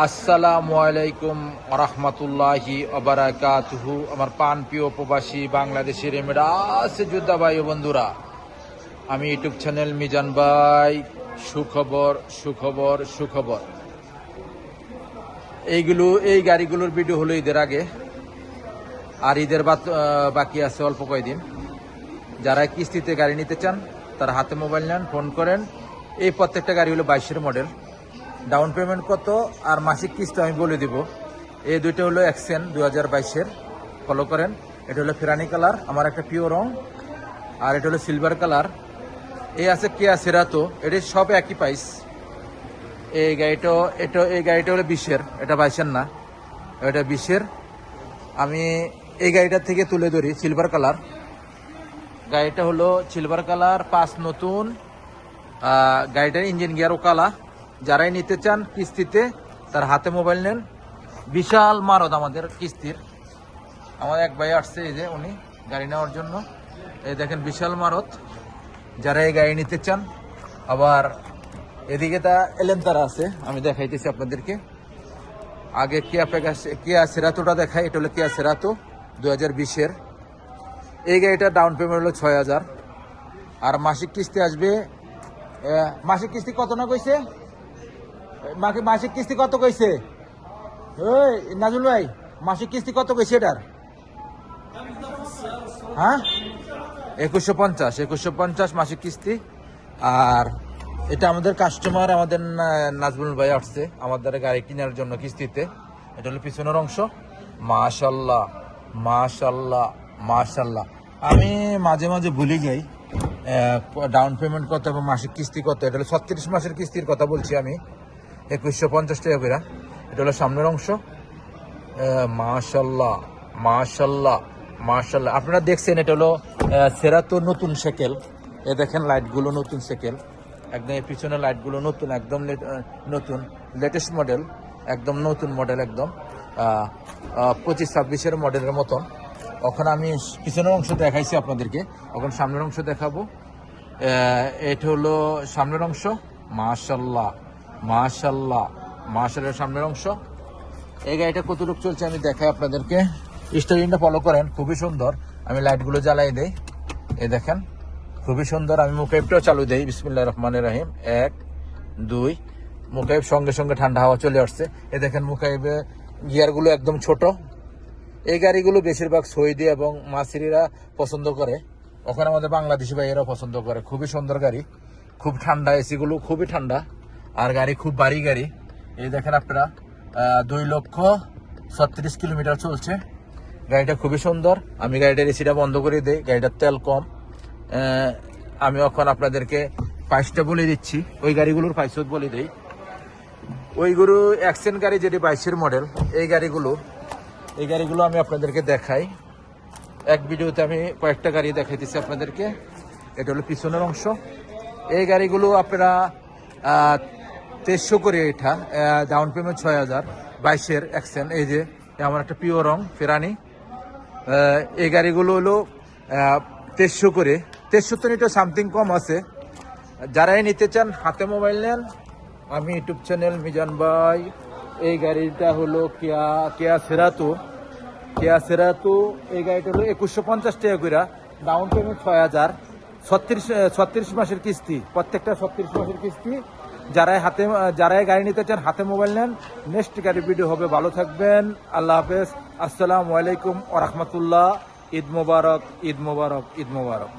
আসসালামু আলাইকুম রহমতুল্লাহি ওবারাকাতুহু। আমার প্রিয় প্রবাসী বাংলাদেশের এমিরাত যোদ্ধা ভাই ও বন্ধুরা, আমি ইউটিউব চ্যানেল মিজান ভাই। সুখবর সুখবর সুখবর। এই গাড়িগুলোর ভিডিও হলো ঈদের আগে, আর ঈদের বাকি আছে অল্প কয়েকদিন। যারা কিস্তিতে গাড়ি নিতে চান তারা হাতে মোবাইল নেন, ফোন করেন। এই প্রত্যেকটা গাড়ি হলো 22-এর মডেল। ডাউন পেমেন্ট কত আর মাসিক কিস্তি আমি বলে দিব। এই দুইটা হলো অ্যাকসেন্ট 2022-এর, ফলো করেন। এটা হলো ফেরানি কালার, আমার একটা পিওর রং, আর এটা হলো সিলভার কালার। এই আছে কিয়া সেরাতো, এটা সব একই প্রাইস। এই গাড়িটা হলো 20-এর, এটা 22-এর না, এটা 20-এর। আমি এই গাড়িটার থেকে তুলে ধরি সিলভার কালার। গাড়িটা হলো সিলভার কালার, 5 নতুন। গাড়িটার ইঞ্জিন গিয়ারও কালা। যারাই নিতে চান কিস্তিতে তার হাতে মোবাইল নেন। বিশাল মারদ আমাদের কিস্তির। আমাদের এক ভাই আসছে, এই যে উনি গাড়ি নেওয়ার জন্য। এই দেখেন বিশাল মারদ, যারা এই গাড়ি নিতে চান। আবার এদিকে এলেন্তারা আছে, আমি দেখাইতেছি আপনাদেরকে। আগে কিয়া সেরাতোটা দেখাই। এটা হলো কিয়া সেরাতো 2020-এর। এই গাড়িটা ডাউন পেমেন্ট হলো 6000, আর মাসিক কিস্তি আসবে। মাসিক কিস্তি কত না কইছে? মাসিক কিস্তি কত কইছে? ওই নাজুল ভাই, মাসিক কিস্তি কত কইছে এটার? হ্যাঁ, 2150 মাসিক কিস্তি। আর এটা আমাদের কাস্টমার, আমাদের নাজমুল ভাই আসছে আমাদের গাড়ি কেনার জন্য কিস্তিতে। এটা হলো পিছনের অংশ। মাশাল্লাহ মাশাল্লাহ মাশাল্লাহ। আমি মাঝে মাঝে ভুলে যাই ডাউন পেমেন্ট কত এবং মাসিক কিস্তি কত। এটা হলো 36 মাসের কিস্তির কথা বলছি আমি, 2150 টাকা করে। এটা হলো সামনের অংশ। মাশাল্লাহ মাশাল্লাহ মাশাল্লাহ। আপনারা দেখছেন এটা হলো সেরাতো নতুন সেকেল। এ দেখেন লাইটগুলো নতুন সেকেল, একদম এই পিছনের লাইটগুলো নতুন, একদম নতুন লেটেস্ট মডেল, একদম নতুন মডেল, একদম 25-26-এর মডেলের মতন। ওখানে আমি পিছনের অংশ দেখাইছি আপনাদেরকে, এখন সামনের অংশ দেখাবো। এটা হলো সামনের অংশ। মাশাল্লাহ মাশাল্লাহ মাশাল্লাহ, সামনের অংশ। এই গাড়িটা কতটুকু চলছে আমি দেখাই আপনাদেরকে। স্টারিংটা ফলো করেন, খুবই সুন্দর। আমি লাইটগুলো জ্বালাই দেই, এই দেখেন খুবই সুন্দর। আমি মুকাইবটাও চালু দেই, বিসমিল্লাহির রহমানির রহিম। 1 2, মুকাইব সঙ্গে সঙ্গে ঠান্ডা হাওয়া চলে আসছে। এই দেখেন মুকাইবে গিয়ারগুলো একদম ছোট। এই গাড়িগুলো বেশিরভাগ সৌদি এবং মাসিরিরা পছন্দ করে, ওখানে আমাদের বাংলাদেশি ভাইয়েরাও পছন্দ করে। খুবই সুন্দর গাড়ি, খুব ঠান্ডা, এসিগুলো খুবই ঠান্ডা, আর গাড়ি খুব ভারী গাড়ি। এই দেখেন আপনারা 2,36,000 কিলোমিটার চলছে। গাড়িটা খুবই সুন্দর। আমি গাড়িটার এসিটা বন্ধ করে দিই, গাড়িটার তেল কম। আমি এখন আপনাদেরকে প্রাইসটা বলে দিচ্ছি, ওই গাড়িগুলোর প্রাইসও বলে দিই। ওইগুলো অ্যাকসেন্ট গাড়ি, যেটি 22-এর মডেল। এই গাড়িগুলো আমি আপনাদেরকে দেখাই। এক ভিডিওতে আমি কয়েকটা গাড়ি দেখাইতেছি আপনাদেরকে। এটা হলো পিছনের অংশ। এই গাড়িগুলো আপনারা 2300 করে, এটা ডাউন পেমেন্ট 6000, 22-এর অ্যাকসেন্ট। এই যে আমার একটা পিওর রং ফেরানি। এই গাড়িগুলো হলো 2300 করে। 63 এটা সামথিং কম আছে। যারাই নিতে চান হাতে মোবাইল নেন। আমি ইউটিউব চ্যানেল মিজান ভাই। এই গাড়িটা হলো কিয়া সেরাতো। এই গাড়িটা হলো 2150 টাকা করে, ডাউন পেমেন্ট 6000, 36 মাসের কিস্তি, প্রত্যেকটা 36 মাসের কিস্তি। যারাই গাড়ি নিতে চান হাতে মোবাইল নেন। নেক্সট গাড়ির ভিডিও হবে। ভালো থাকবেন, আল্লাহ হাফেজ, আসসালামু আলাইকুম ওয়া রাহমাতুল্লাহ। ঈদ মোবারক, ঈদ মোবারক, ঈদ মোবারক।